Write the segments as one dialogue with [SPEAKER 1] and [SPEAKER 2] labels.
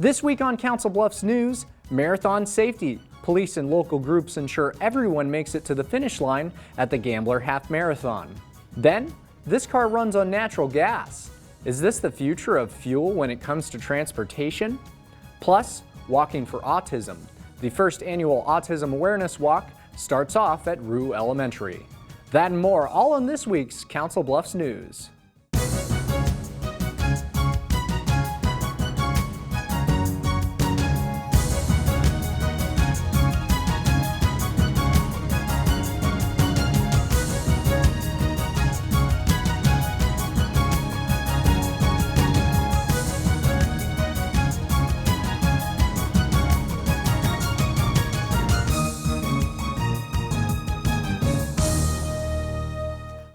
[SPEAKER 1] This week on Council Bluffs News, marathon safety. Police and local groups ensure everyone makes it to the finish line at the Gambler Half Marathon. Then, this car runs on natural gas. Is this the future of fuel when it comes to transportation? Plus, walking for autism. The first annual Autism Awareness Walk starts off at Rue Elementary. That and more, all on this week's Council Bluffs News.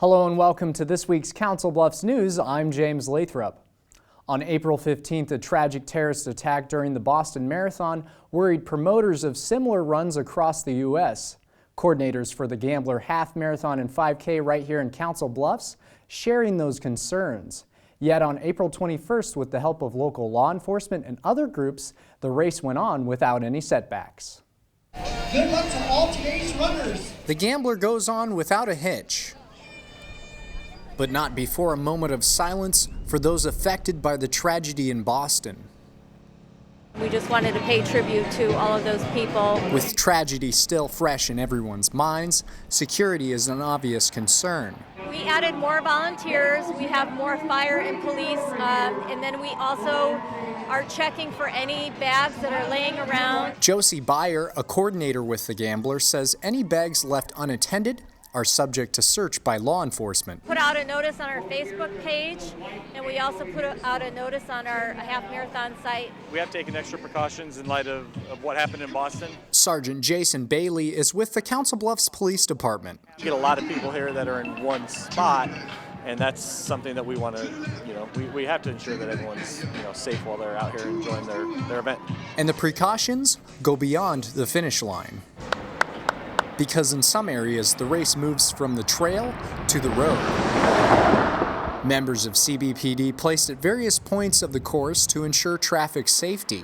[SPEAKER 1] Hello and welcome to this week's Council Bluffs News. I'm James Lathrop. On April 15th, a tragic terrorist attack during the Boston Marathon worried promoters of similar runs across the U.S. Coordinators for the Gambler Half Marathon and 5K right here in Council Bluffs sharing those concerns. Yet on April 21st, with the help of local law enforcement and other groups, the race went on without any setbacks.
[SPEAKER 2] Good luck to all today's runners.
[SPEAKER 1] The Gambler goes on without a hitch. But not before a moment of silence for those affected by the tragedy in Boston.
[SPEAKER 3] We just wanted to pay tribute to all of those people.
[SPEAKER 1] With tragedy still fresh in everyone's minds, security is an obvious concern.
[SPEAKER 3] We added more volunteers, we have more fire and police, and then we also are checking for any bags that are laying around.
[SPEAKER 1] Josie Beyer, a coordinator with the Gambler, says any bags left unattended are subject to search by law enforcement.
[SPEAKER 3] Put out a notice on our Facebook page, and we also put out a notice on our half marathon site.
[SPEAKER 4] We have taken extra precautions in light of what happened in Boston.
[SPEAKER 1] Sergeant Jason Bailey is with the Council Bluffs Police Department.
[SPEAKER 4] You get a lot of people here that are in one spot, and that's something that we want to, we have to ensure that everyone's, safe while they're out here enjoying their event.
[SPEAKER 1] And the precautions go beyond the finish line. Because in some areas, the race moves from the trail to the road. Members of CBPD placed at various points of the course to ensure traffic safety.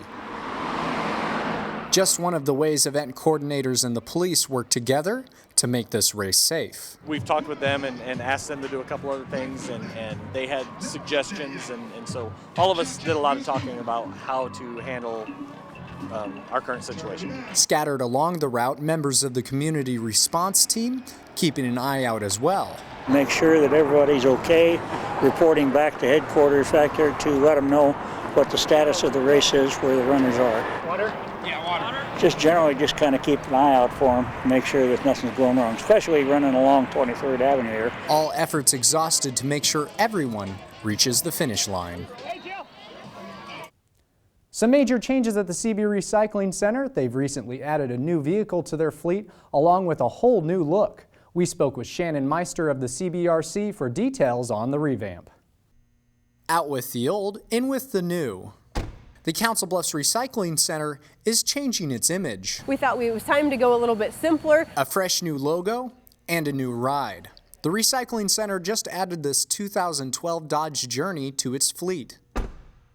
[SPEAKER 1] Just one of the ways event coordinators and the police work together to make this race safe.
[SPEAKER 4] We've talked with them and asked them to do a couple other things, and they had suggestions, and so all of us did a lot of talking about how to handle our current situation.
[SPEAKER 1] Scattered along the route, members of the community response team keeping an eye out as well.
[SPEAKER 5] Make sure that everybody's okay, reporting back to headquarters back there to let them know what the status of the race is, where the runners are.
[SPEAKER 2] Water? Yeah, water.
[SPEAKER 5] Just generally just kind of keep an eye out for them, make sure that nothing's going wrong, especially running along 23rd Avenue here.
[SPEAKER 1] All efforts exhausted to make sure everyone reaches the finish line. Some major changes at the CB Recycling Center. They've recently added a new vehicle to their fleet along with a whole new look. We spoke with Shannon Meister of the CBRC for details on the revamp. Out with the old, in with the new. The Council Bluffs Recycling Center is changing its image.
[SPEAKER 6] We thought it was time to go a little bit simpler.
[SPEAKER 1] A fresh new logo and a new ride. The Recycling Center just added this 2012 Dodge Journey to its fleet.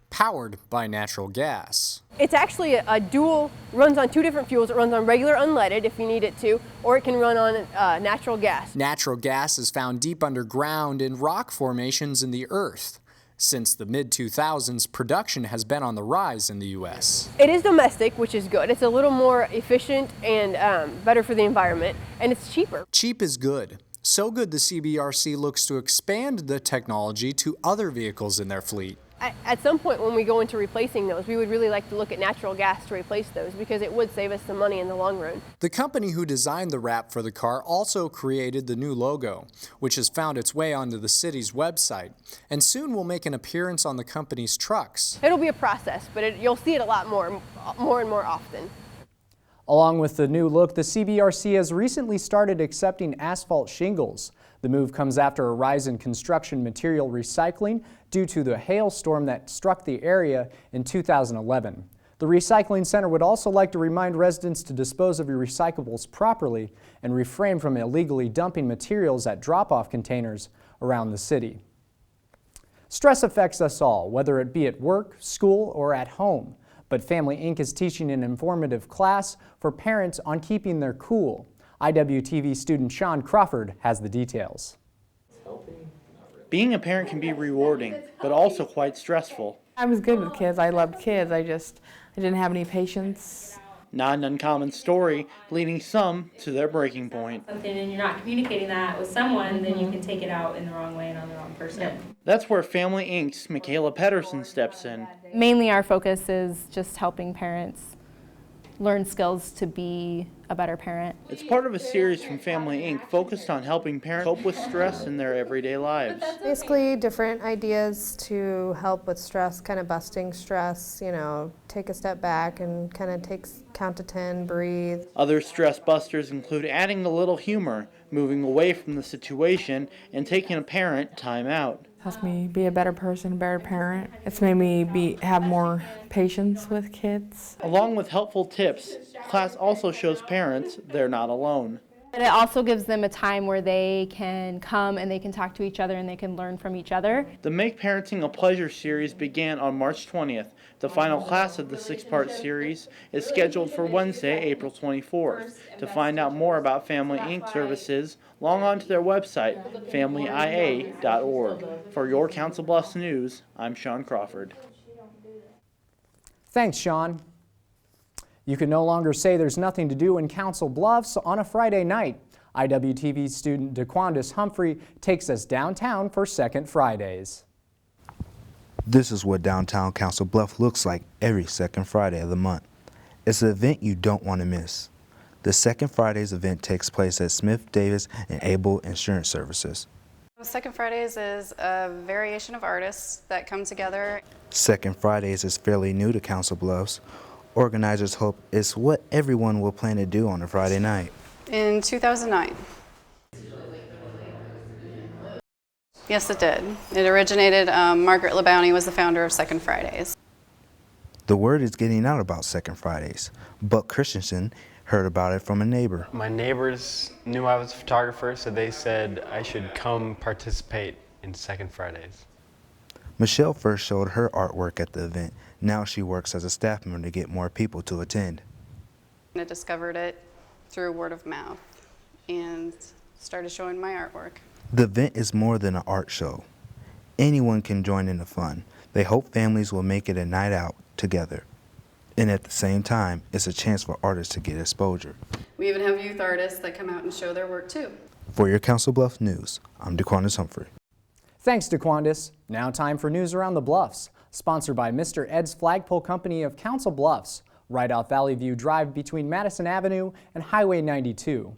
[SPEAKER 1] Powered by natural gas.
[SPEAKER 6] It's actually a dual, runs on two different fuels. It runs on regular unleaded if you need it to, or it can run on natural gas.
[SPEAKER 1] Natural gas is found deep underground in rock formations in the earth. Since the mid-2000s, production has been on the rise in the U.S.
[SPEAKER 6] It is domestic, which is good. It's a little more efficient and better for the environment, and it's cheaper.
[SPEAKER 1] Cheap is good. So good the CBRC looks to expand the technology to other vehicles in their fleet.
[SPEAKER 6] At some point when we go into replacing those, we would really like to look at natural gas to replace those because it would save us some money in the long run.
[SPEAKER 1] The company who designed the wrap for the car also created the new logo, which has found its way onto the city's website, and soon will make an appearance on the company's trucks.
[SPEAKER 6] It'll be a process, but you'll see it a lot more and more often.
[SPEAKER 1] Along with the new look, the CBRC has recently started accepting asphalt shingles. The move comes after a rise in construction material recycling due to the hailstorm that struck the area in 2011. The recycling center would also like to remind residents to dispose of your recyclables properly and refrain from illegally dumping materials at drop-off containers around the city. Stress affects us all, whether it be at work, school, or at home. But Family Inc. is teaching an informative class for parents on keeping their cool. IWTV student Sean Crawford has the details.
[SPEAKER 7] Being a parent can be rewarding, but also quite stressful.
[SPEAKER 8] I was good with kids. I loved kids. I didn't have any patience.
[SPEAKER 7] Not an uncommon story, leading some to their breaking point.
[SPEAKER 9] Something and you're not communicating that with someone, then you can take it out in the wrong way and on the wrong person.
[SPEAKER 7] That's where Family Inc.'s Michaela Pedersen steps in.
[SPEAKER 10] Mainly our focus is just helping parents learn skills to be a better parent.
[SPEAKER 7] It's part of a series from Family Inc. focused on helping parents cope with stress in their everyday lives.
[SPEAKER 11] Basically different ideas to help with stress, kind of busting stress, take a step back and kind of count to 10, breathe.
[SPEAKER 7] Other stress busters include adding a little humor, moving away from the situation, and taking a parent time out.
[SPEAKER 8] Helps me be a better person, a better parent. It's made me have more patience with kids.
[SPEAKER 7] Along with helpful tips, class also shows parents they're not alone.
[SPEAKER 10] And it also gives them a time where they can come and they can talk to each other and they can learn from each other.
[SPEAKER 7] The Make Parenting a Pleasure series began on March 20th. The final class of the 6-part series is scheduled for Wednesday, April 24th. To find out more about Family Inc. services, log on to their website, familyia.org. For your Council Bluffs News, I'm Sean Crawford.
[SPEAKER 1] Thanks, Sean. You can no longer say there's nothing to do in Council Bluffs on a Friday night. IWTV student DeQuandis Humphrey takes us downtown for Second Fridays.
[SPEAKER 12] This is what downtown Council Bluffs looks like every second Friday of the month. It's an event you don't want to miss. The Second Fridays event takes place at Smith, Davis, and Able Insurance Services.
[SPEAKER 13] Second Fridays is a variation of artists that come together.
[SPEAKER 12] Second Fridays is fairly new to Council Bluffs. Organizers hope it's what everyone will plan to do on a Friday night.
[SPEAKER 13] In 2009. Yes, it did. It originated, Margaret LeBounty was the founder of Second Fridays.
[SPEAKER 12] The word is getting out about Second Fridays. Buck Christensen heard about it from a neighbor.
[SPEAKER 14] My neighbors knew I was a photographer, so they said I should come participate in Second Fridays.
[SPEAKER 12] Michelle first showed her artwork at the event. Now she works as a staff member to get more people to attend.
[SPEAKER 13] I discovered it through word of mouth and started showing my artwork.
[SPEAKER 12] The event is more than an art show. Anyone can join in the fun. They hope families will make it a night out together. And at the same time, it's a chance for artists to get exposure.
[SPEAKER 13] We even have youth artists that come out and show their work too.
[SPEAKER 12] For your Council Bluffs News, I'm DeQuandis Humphrey.
[SPEAKER 1] Thanks, DeQuandis. Now time for news around the Bluffs, sponsored by Mr. Ed's Flagpole Company of Council Bluffs, right off Valley View Drive between Madison Avenue and Highway 92.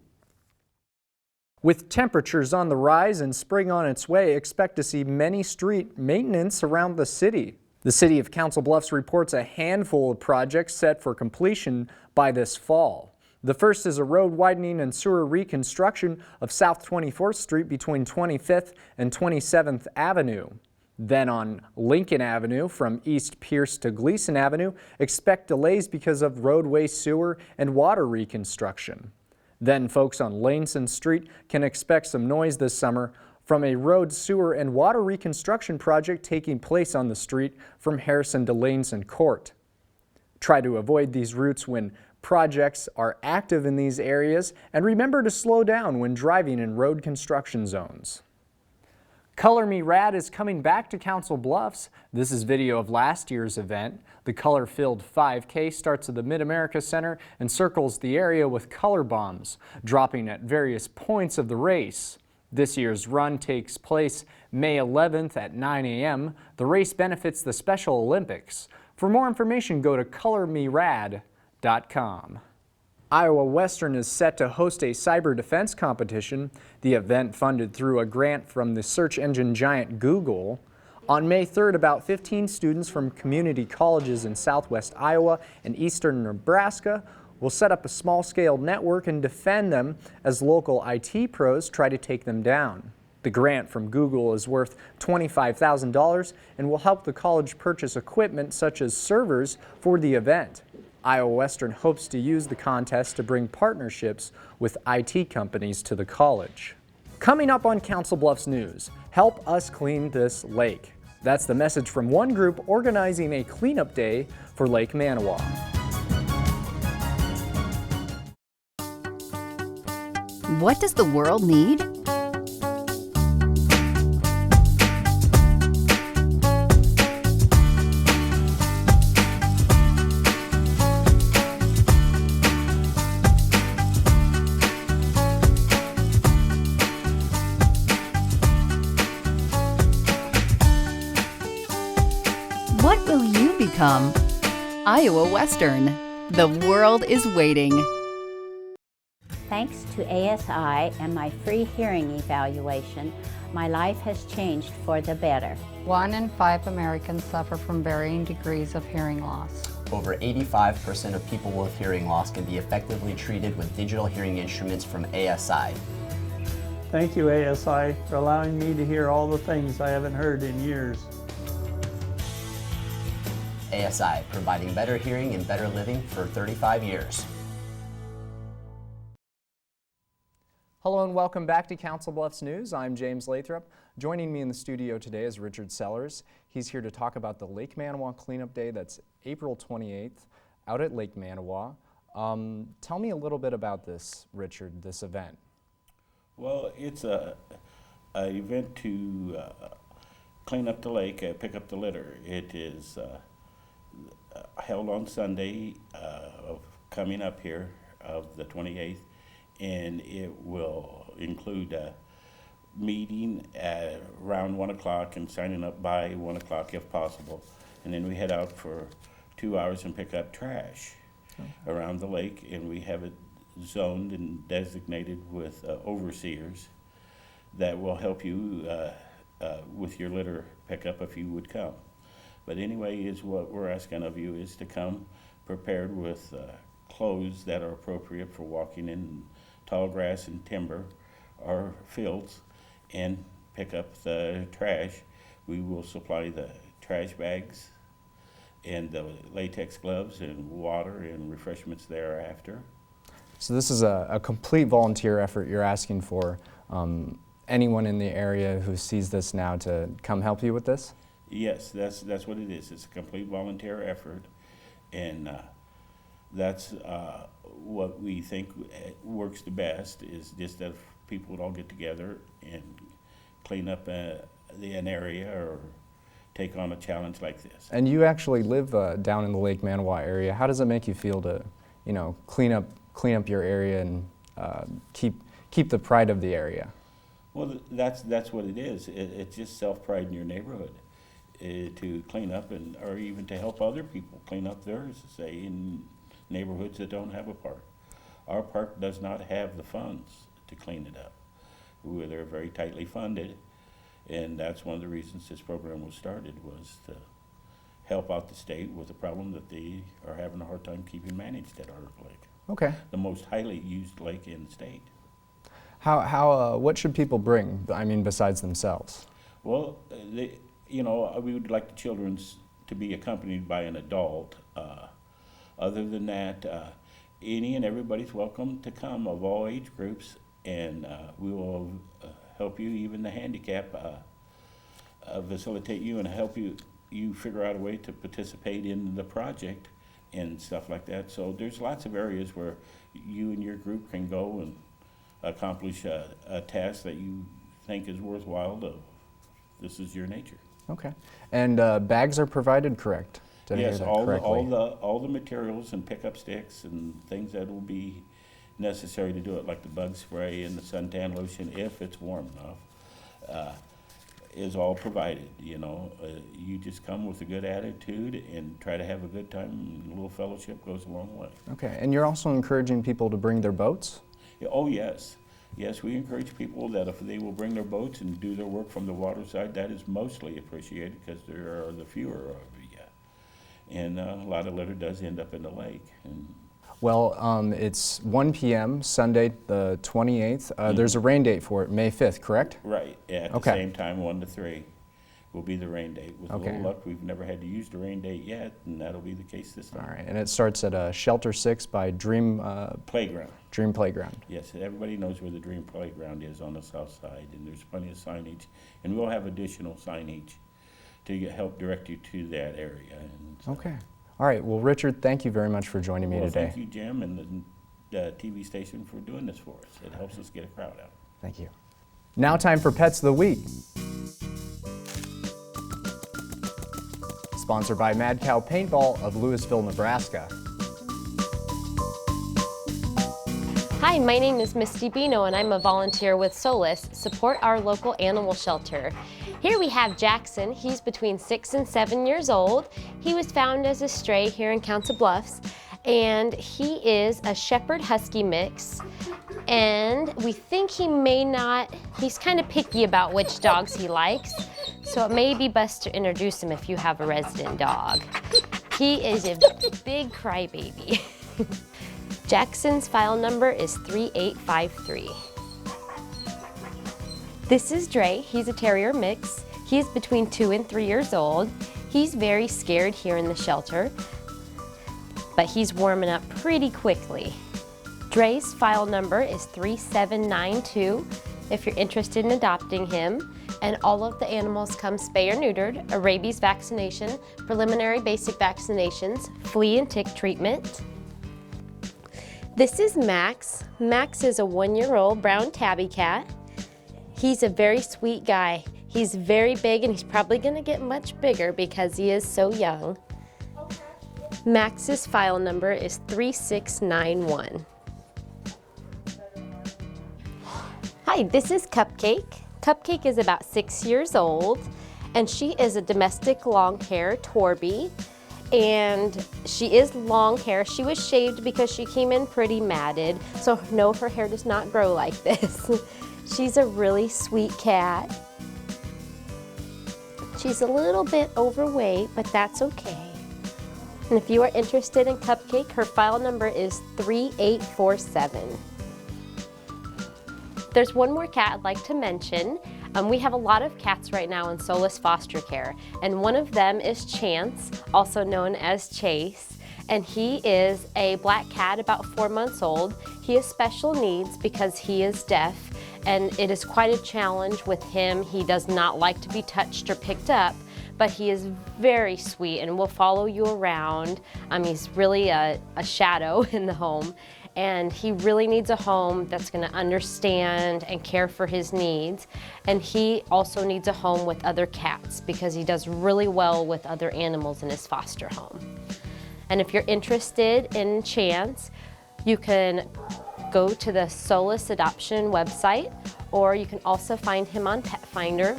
[SPEAKER 1] With temperatures on the rise and spring on its way, expect to see many street maintenance around the city. The City of Council Bluffs reports a handful of projects set for completion by this fall. The first is a road widening and sewer reconstruction of South 24th Street between 25th and 27th Avenue. Then on Lincoln Avenue from East Pierce to Gleason Avenue, expect delays because of roadway, sewer, and water reconstruction. Then folks on Laneson Street can expect some noise this summer from a road, sewer, and water reconstruction project taking place on the street from Harrison to Laneson Court. Try to avoid these routes when projects are active in these areas, and remember to slow down when driving in road construction zones. Color Me Rad is coming back to Council Bluffs. This is video of last year's event. The color-filled 5K starts at the Mid-America Center and circles the area with color bombs, dropping at various points of the race. This year's run takes place May 11th at 9 a.m. The race benefits the Special Olympics. For more information, go to colormerad.com. Iowa Western is set to host a cyber defense competition. The event, funded through a grant from the search engine giant Google. On May 3rd, about 15 students from community colleges in southwest Iowa and eastern Nebraska will set up a small-scale network and defend them as local IT pros try to take them down. The grant from Google is worth $25,000 and will help the college purchase equipment such as servers for the event. Iowa Western hopes to use the contest to bring partnerships with IT companies to the college. Coming up on Council Bluffs News, help us clean this lake. That's the message from one group organizing a cleanup day for Lake Manawa.
[SPEAKER 15] What does the world need? What will you become? Iowa Western. The world is waiting.
[SPEAKER 16] Thanks to ASI and my free hearing evaluation, my life has changed for the better.
[SPEAKER 17] 1 in 5 Americans suffer from varying degrees of hearing loss.
[SPEAKER 18] Over 85% of people with hearing loss can be effectively treated with digital hearing instruments from ASI.
[SPEAKER 19] Thank you, ASI, for allowing me to hear all the things I haven't heard in years.
[SPEAKER 18] ASI, providing better hearing and better living for 35 years.
[SPEAKER 1] Hello and welcome back to Council Bluffs News. I'm James Lathrop. Joining me in the studio today is Richard Sellers. He's here to talk about the Lake Manawa Cleanup Day that's April 28th out at Lake Manawa. Tell me a little bit about this, Richard, this event.
[SPEAKER 20] Well, it's an event to clean up the lake, pick up the litter. It is held on Sunday coming up here of the 28th. And it will include a meeting at around 1 o'clock and signing up by 1 o'clock if possible. And then we head out for 2 hours and pick up trash around the lake, and we have it zoned and designated with overseers that will help you with your litter pickup if you would come. But anyway, is what we're asking of you is to come prepared with clothes that are appropriate for walking in tall grass and timber or fields and pick up the trash. We will supply the trash bags and the latex gloves and water and refreshments thereafter.
[SPEAKER 1] So this is a complete volunteer effort you're asking for. Anyone in the area who sees this now to come help you with this?
[SPEAKER 20] Yes, that's what it is. It's a complete volunteer effort, and that's what we think works the best, is just that people would all get together and clean up an area or take on a challenge like this.
[SPEAKER 1] And you actually live down in the Lake Manawa area. How does it make you feel to, clean up your area and keep the pride of the area?
[SPEAKER 20] Well, that's what it is. It's just self-pride in your neighborhood to clean up or even to help other people clean up theirs, say in neighborhoods that don't have a park. Our park does not have the funds to clean it up. They're very tightly funded, and that's one of the reasons this program was started, was to help out the state with a problem that they are having a hard time keeping managed at our lake.
[SPEAKER 1] Okay.
[SPEAKER 20] The most highly used lake in the state.
[SPEAKER 1] What should people bring, besides themselves?
[SPEAKER 20] Well, we would like the children to be accompanied by an adult. Other than that, any and everybody's welcome to come of all age groups, and we will help you, even the handicap, facilitate you and help you figure out a way to participate in the project and stuff like that. So there's lots of areas where you and your group can go and accomplish a task that you think is worthwhile. This is your nature.
[SPEAKER 1] Okay. And bags are provided, correct? Did I hear
[SPEAKER 20] Yes,
[SPEAKER 1] that
[SPEAKER 20] all
[SPEAKER 1] correctly?
[SPEAKER 20] the materials and pickup sticks and things that will be necessary to do it, like the bug spray and the suntan lotion, if it's warm enough, is all provided. You just come with a good attitude and try to have a good time, and a little fellowship goes a long way.
[SPEAKER 1] Okay. And you're also encouraging people to bring their boats?
[SPEAKER 20] Oh, yes. Yes, we encourage people that if they will bring their boats and do their work from the water side, that is mostly appreciated, because there are the fewer of you. And a lot of litter does end up in the lake.
[SPEAKER 1] Well, it's 1 p.m. Sunday the 28th. There's a rain date for it, May 5th, correct?
[SPEAKER 20] Right. At the same time, 1 to 3 will be the rain date. With a little luck, we've never had to use the rain date yet, and that'll be the case this time.
[SPEAKER 1] All right, and it starts at Shelter 6 by Dream
[SPEAKER 20] Playground.
[SPEAKER 1] Dream Playground.
[SPEAKER 20] Yes, everybody knows where the Dream Playground is on the south side, and there's plenty of signage, and we'll have additional signage to help direct you to that area. And so.
[SPEAKER 1] Okay. All right, well, Richard, thank you very much for joining me today.
[SPEAKER 20] Thank you, Jim, and the TV station for doing this for us. It helps us get a crowd out.
[SPEAKER 1] Thank you. Now time for Pets of the Week. Sponsored by Mad Cow Paintball of Louisville, Nebraska.
[SPEAKER 21] Hi, my name is Misty Bino and I'm a volunteer with Solace, support our local animal shelter. Here we have Jackson. He's between 6 and 7 years old. He was found as a stray here in Council Bluffs, and he is a Shepherd Husky mix. And we think he's kind of picky about which dogs he likes, so it may be best to introduce him if you have a resident dog. He is a big crybaby. Jackson's file number is 3853. This is Dre. He's a terrier mix. He's between 2 and 3 years old. He's very scared here in the shelter, but he's warming up pretty quickly. Dre's file number is 3792 if you're interested in adopting him. And all of the animals come spay or neutered, a rabies vaccination, preliminary basic vaccinations, flea and tick treatment. This is Max. Max is a 1-year-old brown tabby cat. He's a very sweet guy. He's very big and he's probably gonna get much bigger because he is so young. Max's file number is 3691. Hi, this is Cupcake. Cupcake is about 6 years old and she is a domestic long hair Torby. And she is long hair. She was shaved because she came in pretty matted, so no, her hair does not grow like this. She's a really sweet cat. She's a little bit overweight, but that's okay. And if you are interested in Cupcake, her file number is 3847. There's one more cat I'd like to mention. We have a lot of cats right now in Solace Foster Care, and one of them is Chance, also known as Chase, and he is a black cat about 4 months old. He has special needs because he is deaf, and it is quite a challenge with him. He does not like to be touched or picked up, but he is very sweet and will follow you around. He's really a shadow in the home. And he really needs a home that's going to understand and care for his needs. And he also needs a home with other cats because he does really well with other animals in his foster home. And if you're interested in Chance, you can go to the Solace Adoption website, or you can also find him on Pet Finder.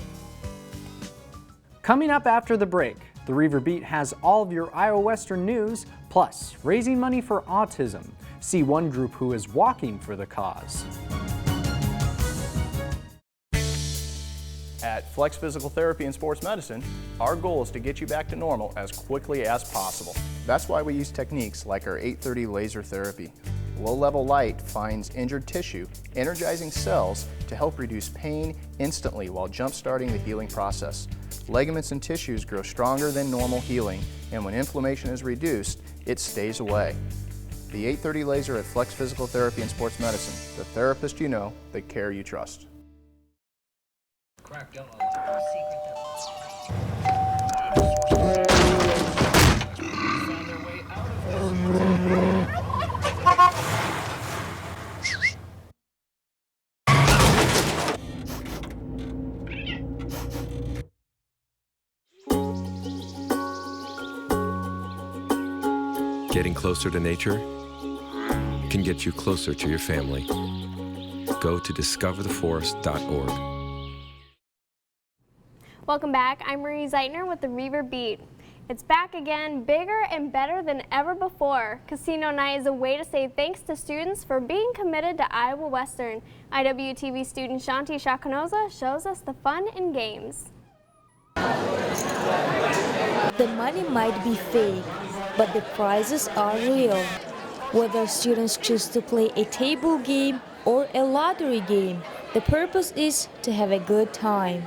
[SPEAKER 1] Coming up after the break, the Reaver Beat has all of your Iowa Western news, plus raising money for autism. See one group who is walking for the cause.
[SPEAKER 22] At Flex Physical Therapy and Sports Medicine, our goal is to get you back to normal as quickly as possible. That's why we use techniques like our 830 laser therapy. Low-level light finds injured tissue, energizing cells to help reduce pain instantly while jump-starting the healing process. Ligaments and tissues grow stronger than normal healing, and when inflammation is reduced, it stays away. The 830 laser at Flex Physical Therapy and Sports Medicine, the therapist you know, the care you trust.
[SPEAKER 23] Getting closer to nature can get you closer to your family. Go to discovertheforest.org.
[SPEAKER 24] Welcome back. I'm Marie Zeitner with the Reaver Beat. It's back again, bigger and better than ever before. Casino Night is a way to say thanks to students for being committed to Iowa Western. IWTV student Shanti Shakanoza shows us the fun and games.
[SPEAKER 25] The money might be fake, but the prizes are real. Whether students choose to play a table game or a lottery game, the purpose is to have a good time.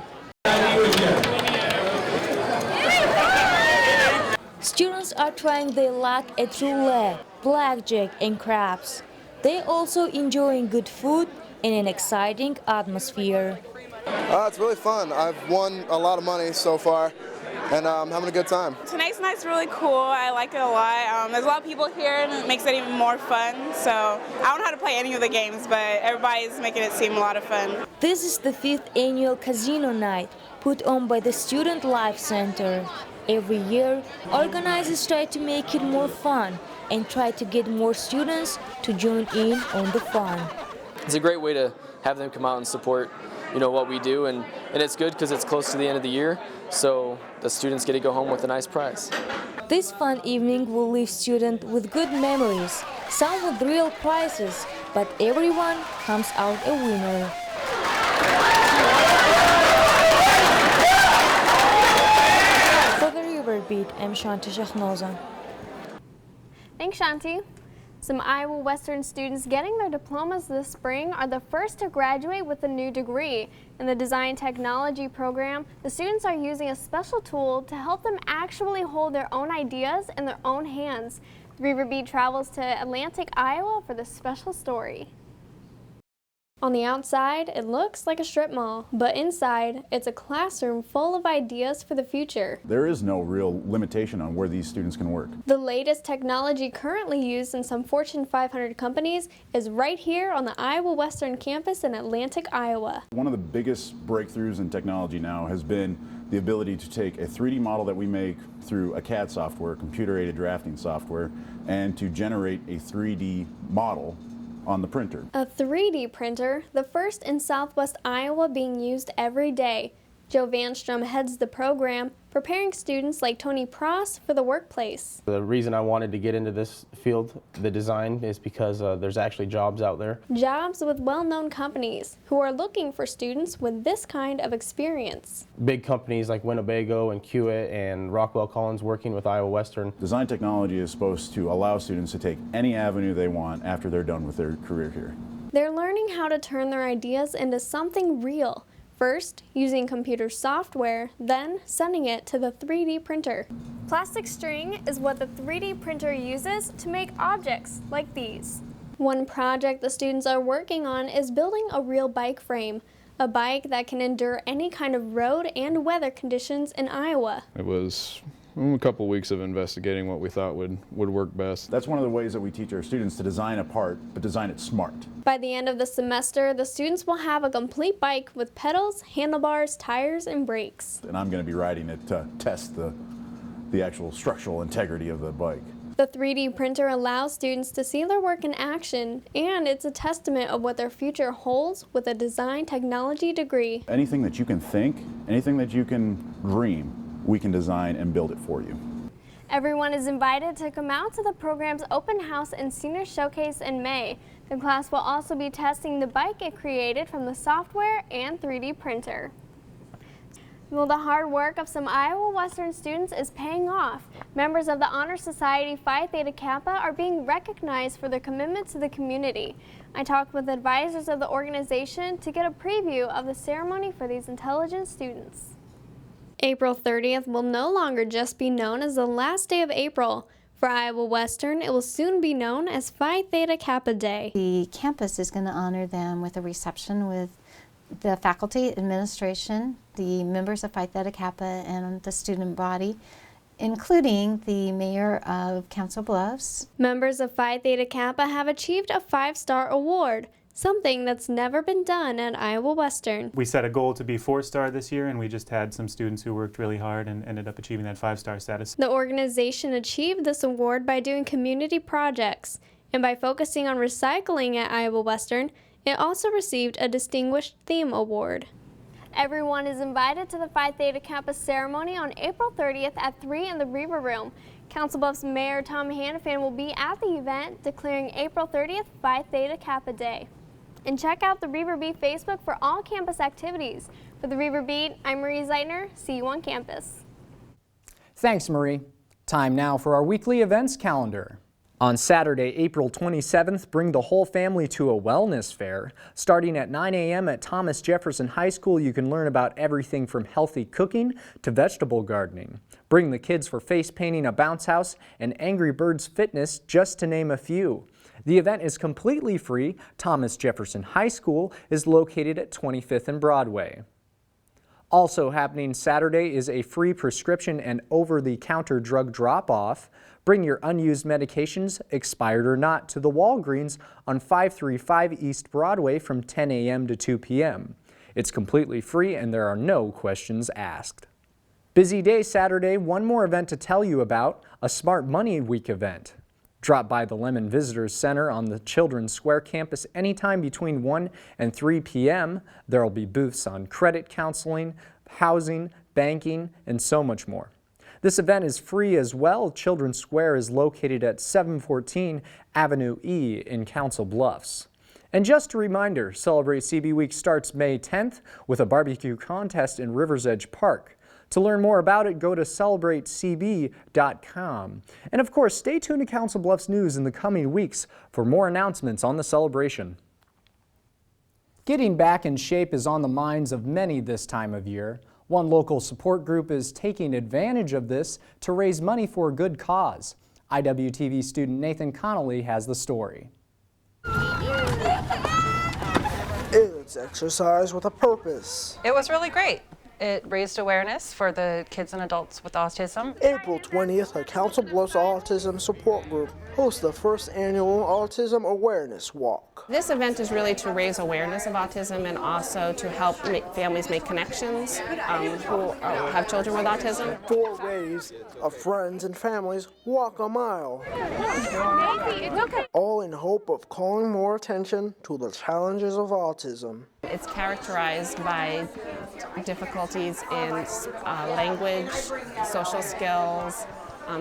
[SPEAKER 25] Students are trying their luck at roulette, blackjack, and craps. They also enjoying good food and an exciting atmosphere.
[SPEAKER 26] It's really fun. I've won a lot of money so far.
[SPEAKER 2] and I'm having a good time.
[SPEAKER 3] Tonight's night's really cool. I like it a lot. There's a lot of people here and it makes it even more fun. So I don't know how to play any of the games, but everybody's making it seem a lot of fun.
[SPEAKER 25] This is the 5th annual Casino Night put on by the Student Life Center. Every year, organizers try to make it more fun and try to get more students to join in on the fun.
[SPEAKER 4] It's a great way to have them come out and support, what we do, and it's good because it's close to the end of the year, so the students get to go home with a nice prize.
[SPEAKER 25] This fun evening will leave students with good memories, some with real prizes, but everyone comes out a winner. For the River Beat, I'm Shanti Shahnoza.
[SPEAKER 24] Thanks, Shanti. Some Iowa Western students getting their diplomas this spring are the first to graduate with a new degree. In the Design Technology program, the students are using a special tool to help them actually hold their own ideas in their own hands. River Beat travels to Atlantic, Iowa for this special story. On the outside, it looks like a strip mall, but inside, it's a classroom full of ideas for the future.
[SPEAKER 5] There is no real limitation on where these students can work.
[SPEAKER 24] The latest technology currently used in some Fortune 500 companies is right here on the Iowa Western campus in Atlantic, Iowa.
[SPEAKER 5] One of the biggest breakthroughs in technology now has been the ability to take a 3D model that we make through a CAD software, computer-aided drafting software, and to generate a 3D model on the printer.
[SPEAKER 24] A 3D printer, the first in Southwest Iowa being used every day. Joe Vanstrom heads the program, preparing students like Tony Pross for the workplace.
[SPEAKER 6] The reason I wanted to get into this field, the design, is because there's actually jobs out there.
[SPEAKER 24] Jobs with well-known companies who are looking for students with this kind of experience.
[SPEAKER 6] Big companies like Winnebago and Kiewit and Rockwell Collins working with Iowa Western.
[SPEAKER 5] Design technology is supposed to allow students to take any avenue they want after they're done with their career here.
[SPEAKER 24] They're learning how to turn their ideas into something real. First, using computer software, then sending it to the 3D printer. Plastic string is what the 3D printer uses to make objects like these. One project the students are working on is building a real bike frame, a bike that can endure any kind of road and weather conditions in Iowa.
[SPEAKER 26] It was a couple weeks of investigating what we thought would work best.
[SPEAKER 5] That's one of the ways that we teach our students to design a part, but design it smart.
[SPEAKER 24] By the end of the semester, the students will have a complete bike with pedals, handlebars, tires, and brakes.
[SPEAKER 5] And I'm going to be riding it to test the actual structural integrity of the bike.
[SPEAKER 24] The 3D printer allows students to see their work in action, and it's a testament of what their future holds with a design technology degree.
[SPEAKER 5] Anything that you can think, anything that you can dream, we can design and build it for you.
[SPEAKER 24] Everyone is invited to come out to the program's open house and senior showcase in May. The class will also be testing the bike it created from the software and 3D printer. Well, the hard work of some Iowa Western students is paying off. Members of the Honor Society Phi Theta Kappa are being recognized for their commitment to the community. I talked with advisors of the organization to get a preview of the ceremony for these intelligent students. April 30th will no longer just be known as the last day of April. For Iowa Western, it will soon be known as Phi Theta Kappa Day.
[SPEAKER 27] The campus is going to honor them with a reception with the faculty, administration, the members of Phi Theta Kappa, and the student body, including the mayor of Council Bluffs.
[SPEAKER 24] Members of Phi Theta Kappa have achieved a 5-star award, something that's never been done at Iowa Western.
[SPEAKER 28] We set a goal to be 4-star this year, and we just had some students who worked really hard and ended up achieving that 5-star status.
[SPEAKER 24] The organization achieved this award by doing community projects, and by focusing on recycling at Iowa Western, it also received a Distinguished Theme Award. Everyone is invited to the Phi Theta Kappa ceremony on April 30th at 3 in the Reaver Room. Council Bluffs Mayor Tom Hannafin will be at the event, declaring April 30th Phi Theta Kappa Day. And check out the River Beat Facebook for all campus activities. For the River Beat, I'm Marie Zeitner. See you on campus.
[SPEAKER 1] Thanks, Marie. Time now for our weekly events calendar. On Saturday, April 27th, bring the whole family to a wellness fair. Starting at 9 a.m. at Thomas Jefferson High School, you can learn about everything from healthy cooking to vegetable gardening. Bring the kids for face painting, a bounce house, and Angry Birds fitness, just to name a few. The event is completely free. Thomas Jefferson High School is located at 25th and Broadway. Also happening Saturday is a free prescription and over-the-counter drug drop-off. Bring your unused medications, expired or not, to the Walgreens on 535 East Broadway from 10 a.m. to 2 p.m. It's completely free and there are no questions asked. Busy day Saturday, one more event to tell you about, a Smart Money Week event. Drop by the Lemon Visitors Center on the Children's Square campus anytime between 1 and 3 p.m. There will be booths on credit counseling, housing, banking, and so much more. This event is free as well. Children's Square is located at 714 Avenue E in Council Bluffs. And just a reminder, Celebrate CB Week starts May 10th with a barbecue contest in Rivers Edge Park. To learn more about it, go to celebratecb.com. And of course, stay tuned to Council Bluffs News in the coming weeks for more announcements on the celebration. Getting back in shape is on the minds of many this time of year. One local support group is taking advantage of this to raise money for a good cause. IWTV student Nathan Connolly has the story.
[SPEAKER 2] It's exercise with a purpose.
[SPEAKER 7] It was really great. It raised awareness for the kids and adults with autism.
[SPEAKER 2] April 20th, a Council Bluffs Autism Support Group hosts the first annual Autism Awareness Walk.
[SPEAKER 8] This event is really to raise awareness of autism and also to help families make connections who have children with autism.
[SPEAKER 2] 4 days of friends and families walk a mile, all in hope of calling more attention to the challenges of autism.
[SPEAKER 8] It's characterized by difficulties in language, social skills,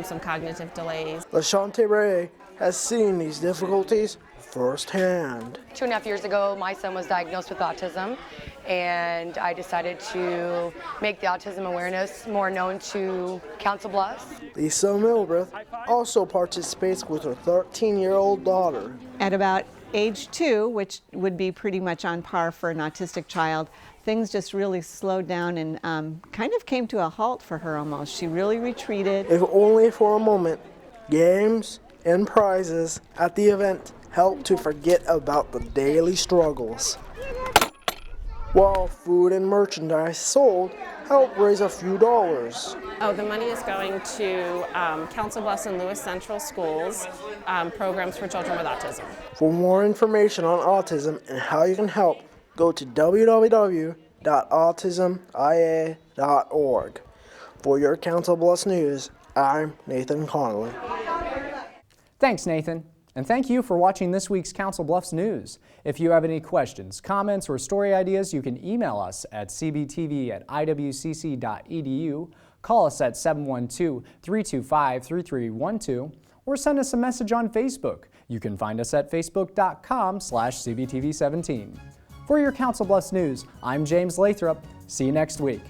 [SPEAKER 8] some cognitive delays.
[SPEAKER 2] LaShante Ray has seen these difficulties firsthand.
[SPEAKER 9] 2.5 years ago, my son was diagnosed with autism, and I decided to make the autism awareness more known to Council Bluffs.
[SPEAKER 2] Lisa Milbreth also participates with her 13-year-old daughter.
[SPEAKER 10] At about age 2, which would be pretty much on par for an autistic child, things just really slowed down and kind of came to a halt for her almost. She really retreated.
[SPEAKER 2] If only for a moment, games and prizes at the event help to forget about the daily struggles, while food and merchandise sold help raise a few dollars.
[SPEAKER 8] The money is going to Council Bluffs and Lewis Central Schools programs for children with autism.
[SPEAKER 2] For more information on autism and how you can help, go to www.autismia.org. For your Council Bluffs News, I'm Nathan Connolly.
[SPEAKER 1] Thanks, Nathan. And thank you for watching this week's Council Bluffs News. If you have any questions, comments, or story ideas, you can email us at cbtv@iwcc.edu, call us at 712-325-3312, or send us a message on Facebook. You can find us at facebook.com/cbtv17. For your Council Bluffs News, I'm James Lathrop. See you next week.